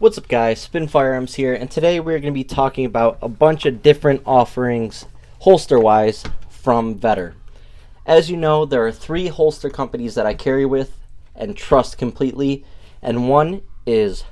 What's up guys, Spin Firearms here, and today we're going to be talking about a bunch of different offerings holster wise from Vedder. As you know, there are 3 holster companies that I carry with and trust completely, and 1 is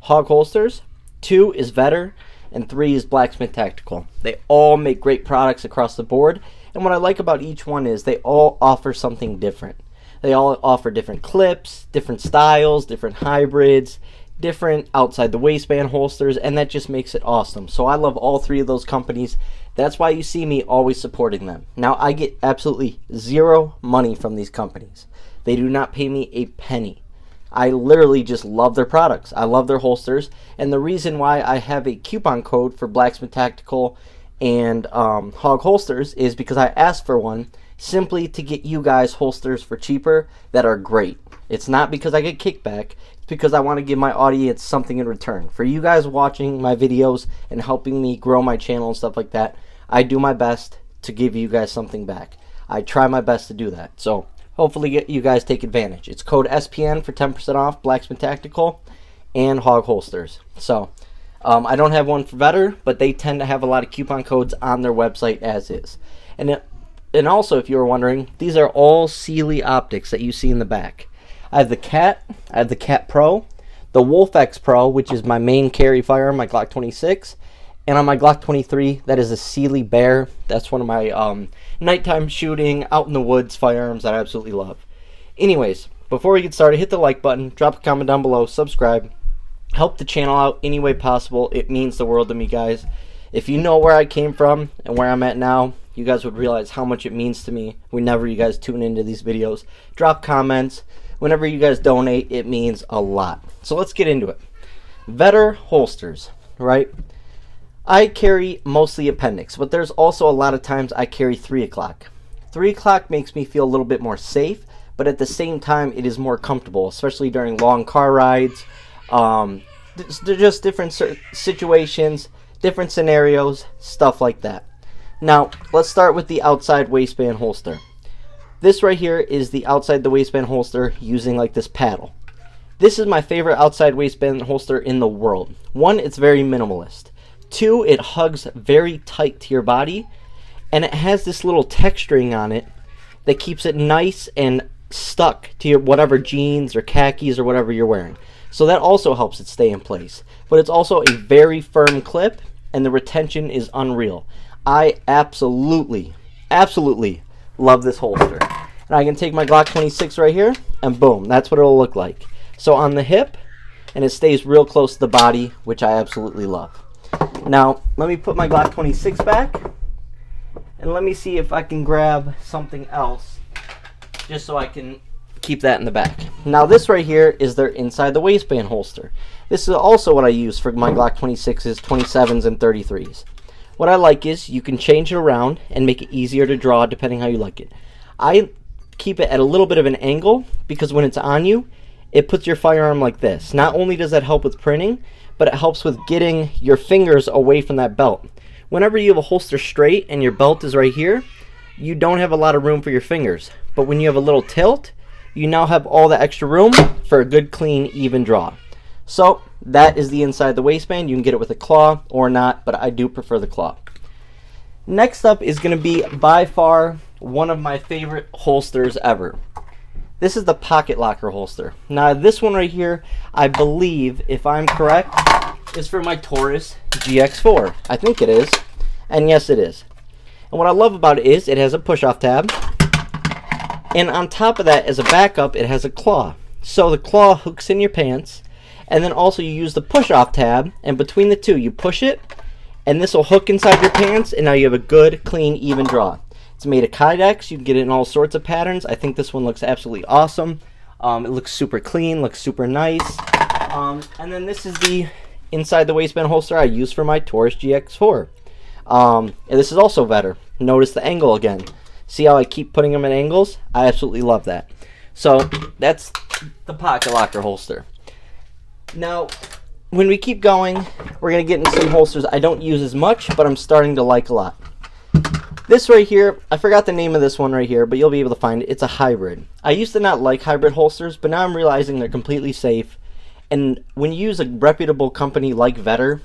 Hog Holsters, 2 is Vedder, and 3 is Blacksmith Tactical. They all make great products across the board, and what I like about each one is they all offer something different. They all offer different clips, different styles, different hybrids, different outside the waistband holsters, and that just makes it awesome. So I love all 3 of those companies. That's why you see me always supporting them. Now, I get absolutely zero money from these companies. They do not pay me a penny. I literally just love their products. I love their holsters, and the reason why I have a coupon code for Blacksmith Tactical and Hog Holsters is because I asked for one simply to get you guys holsters for cheaper that are great. It's not because I get kickback. It's because I want to give my audience something in return. For you guys watching my videos and helping me grow my channel and stuff like that, I do my best to give you guys something back. I try my best to do that. So hopefully you guys take advantage. It's code SPN for 10% off Blacksmith Tactical and Hog Holsters. So I don't have one for Vedder, but they tend to have a lot of coupon codes on their website as is. And also, if you were wondering, these are all Sealy optics that you see in the back. I have the Cat, I have the Cat Pro, the Wolf X Pro, which is my main carry firearm, my Glock 26, and on my Glock 23, that is a Sealy Bear. That's one of my nighttime shooting, out in the woods firearms that I absolutely love. Anyways, before we get started, hit the like button, drop a comment down below, subscribe, help the channel out any way possible. It means the world to me, guys. If you know where I came from and where I'm at now, you guys would realize how much it means to me whenever you guys tune into these videos. Drop comments. Whenever you guys donate, it means a lot. So let's get into it. Vedder holsters, right? I carry mostly appendix, but there's also a lot of times I carry 3 o'clock. 3 o'clock makes me feel a little bit more safe, but at the same time, it is more comfortable, especially during long car rides. They're just different situations, different scenarios, stuff like that. Now, let's start with the outside waistband holster. This right here is the outside the waistband holster using like this paddle. This is my favorite outside waistband holster in the world. 1, it's very minimalist. 2, it hugs very tight to your body, and it has this little texturing on it that keeps it nice and stuck to your whatever jeans or khakis or whatever you're wearing. So that also helps it stay in place. But it's also a very firm clip, and the retention is unreal. I absolutely love this holster. And I can take my Glock 26 right here, and boom, that's what it'll look like. So on the hip, and it stays real close to the body, which I absolutely love. Now, let me put my Glock 26 back, and let me see if I can grab something else, just so I can keep that in the back. Now, this right here is their inside the waistband holster. This is also what I use for my Glock 26s, 27s, and 33s. What I like is you can change it around and make it easier to draw depending how you like it. I keep it at a little bit of an angle because when it's on you, it puts your firearm like this. Not only does that help with printing, but it helps with getting your fingers away from that belt. Whenever you have a holster straight and your belt is right here, you don't have a lot of room for your fingers. But when you have a little tilt, you now have all the extra room for a good, clean, even draw. So that is the inside the waistband. You can get it with a claw or not, but I do prefer the claw. Next up is going to be by far one of my favorite holsters ever. This is the pocket locker holster. Now this one right here, I believe, if I'm correct, is for my Taurus GX4. I think it is, and yes it is. And what I love about it is it has a push-off tab, and on top of that, as a backup, it has a claw. So the claw hooks in your pants, and then also you use the push-off tab, and between the two, you push it, and this will hook inside your pants, and now you have a good, clean, even draw. It's made of Kydex. You can get it in all sorts of patterns. I think this one looks absolutely awesome. It looks super clean, looks super nice. And then this is the inside the waistband holster I use for my Taurus GX4. And this is also Vedder. Notice the angle again. See how I keep putting them at angles? I absolutely love that. So that's the pocket locker holster. Now, when we keep going, we're going to get into some holsters I don't use as much, but I'm starting to like a lot. This right here, I forgot the name of this one right here, but you'll be able to find it. It's a hybrid. I used to not like hybrid holsters, but now I'm realizing they're completely safe, And when you use a reputable company like Vedder,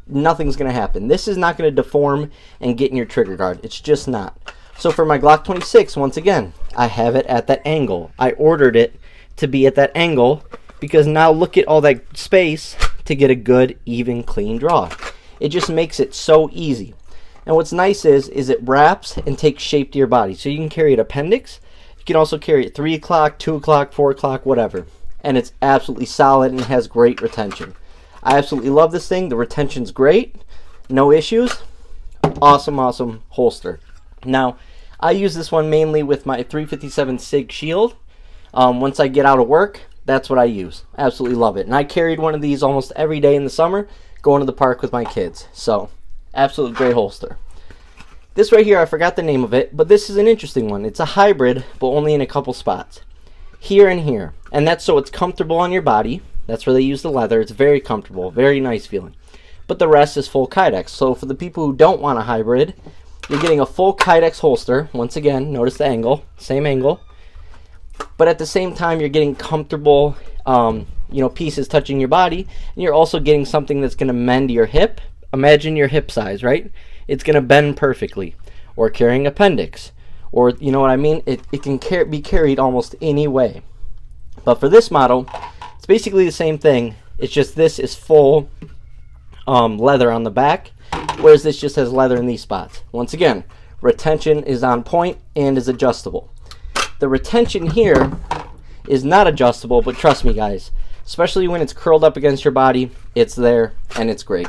nothing's going to happen. This is not going to deform and get in your trigger guard. It's just not. So for my Glock 26, once again, I have it at that angle. I ordered it to be at that angle because now look at all that space to get a good, even, clean draw. It just makes it so easy. And what's nice is it wraps and takes shape to your body. So you can carry it appendix. You can also carry it 3 o'clock, 2 o'clock, 4 o'clock, whatever. And it's absolutely solid and has great retention. I absolutely love this thing. The retention's great. No issues. Awesome, awesome holster. Now, I use this one mainly with my 357 SIG Shield. Once I get out of work, that's what I use. Absolutely love it. And I carried one of these almost every day in the summer going to the park with my kids. So, absolutely great holster. This right here, I forgot the name of it, but this is an interesting one. It's a hybrid, but only in a couple spots. Here and here. And that's so it's comfortable on your body. That's where they use the leather. It's very comfortable, very nice feeling. But the rest is full Kydex. So for the people who don't want a hybrid, you're getting a full Kydex holster. Once again, notice the angle, same angle. But at the same time, you're getting comfortable, pieces touching your body. And you're also getting something that's going to mend your hip. Imagine your hip size, right? It's going to bend perfectly. Or carrying appendix. Or, you know what I mean? It can be carried almost any way. But for this model, it's basically the same thing. It's just this is full leather on the back, whereas this just has leather in these spots. Once again, retention is on point and is adjustable. The retention here is not adjustable, but trust me guys, especially when it's curled up against your body, it's there and it's great.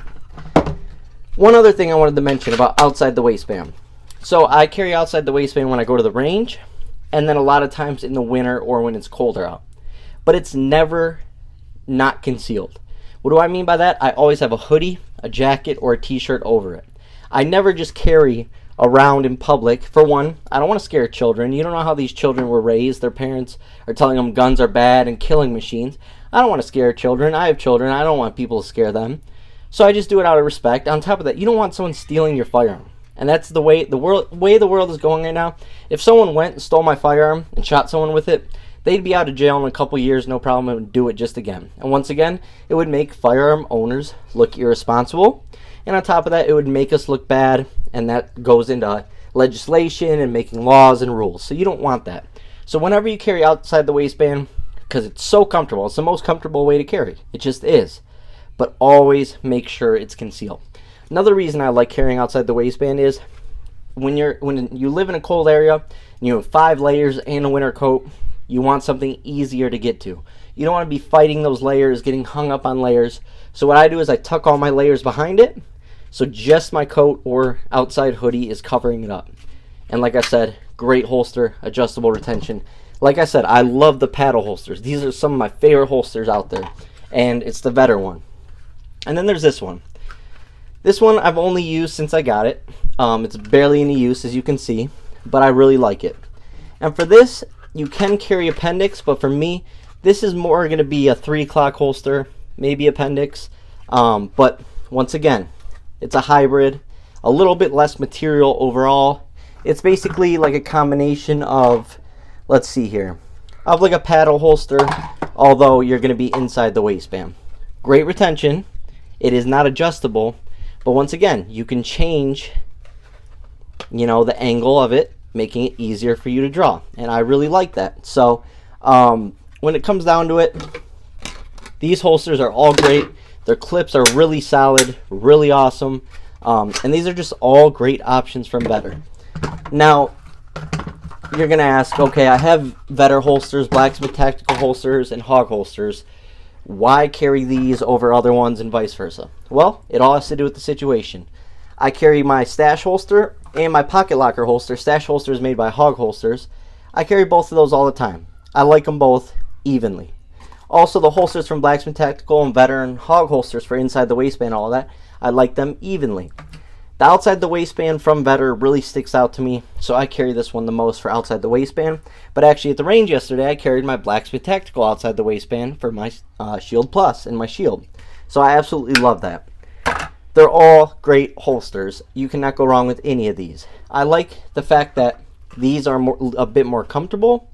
One other thing I wanted to mention about outside the waistband. So I carry outside the waistband when I go to the range, and then a lot of times in the winter or when it's colder out. But it's never not concealed. What do I mean by that? I always have a hoodie, a jacket, or a t-shirt over it. I never just carry around in public. For one, I don't want to scare children. You don't know how these children were raised. Their parents are telling them guns are bad and killing machines. I don't want to scare children. I have children. I don't want people to scare them. So I just do it out of respect. On top of that, you don't want someone stealing your firearm. And that's the way the world is going right now. If someone went and stole my firearm and shot someone with it, they'd be out of jail in a couple years, no problem, and would do it just again. And once again, it would make firearm owners look irresponsible. And on top of that, it would make us look bad, and that goes into legislation and making laws and rules. So you don't want that. So whenever you carry outside the waistband, because it's so comfortable, it's the most comfortable way to carry. It just is. But always make sure it's concealed. Another reason I like carrying outside the waistband is when you live in a cold area and you have 5 layers and a winter coat, you want something easier to get to. You don't want to be fighting those layers, getting hung up on layers. So what I do is I tuck all my layers behind it, so just my coat or outside hoodie is covering it up. And like I said, great holster, adjustable retention. Like I said, I love the paddle holsters. These are some of my favorite holsters out there, and it's the Vedder one. And then there's this one. This one I've only used since I got it. It's barely any use, as you can see, but I really like it. And for this, you can carry appendix, but for me, this is more going to be a 3 o'clock holster, maybe appendix. But once again, it's a hybrid, a little bit less material overall. It's basically like a combination of, let's see here, of like a paddle holster, although you're going to be inside the waistband. Great retention. It is not adjustable. But once again, you can change, the angle of it, making it easier for you to draw. And I really like that. So when it comes down to it, these holsters are all great. Their clips are really solid, really awesome. And these are just all great options from Vedder. Now, you're going to ask, okay, I have Vedder holsters, Blacksmith Tactical holsters, and Hog holsters. Why carry these over other ones and vice versa? Well, it all has to do with the situation. I carry my stash holster and my pocket locker holster. Stash holster is made by Hog holsters. I carry both of those all the time. I like them both evenly. Also, the holsters from Blacksmith Tactical and Vedder and Hog holsters for inside the waistband, all of that, I like them evenly. The outside the waistband from Vedder really sticks out to me, so I carry this one the most for outside the waistband. But actually at the range yesterday, I carried my Blacksmith Tactical outside the waistband for my Shield Plus and my Shield. So I absolutely love that. They're all great holsters. You cannot go wrong with any of these. I like the fact that these are a bit more comfortable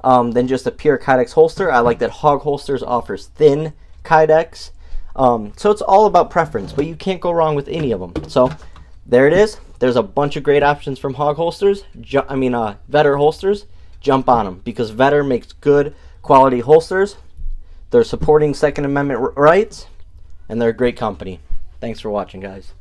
than just a pure Kydex holster. I like that Hog holsters offers thin, Kydex. So it's all about preference, but you can't go wrong with any of them. So there it is. There's a bunch of great options from Hog Holsters. Vedder holsters. Jump on them because Vedder makes good quality holsters. They're supporting Second Amendment rights, and they're a great company. Thanks for watching, guys.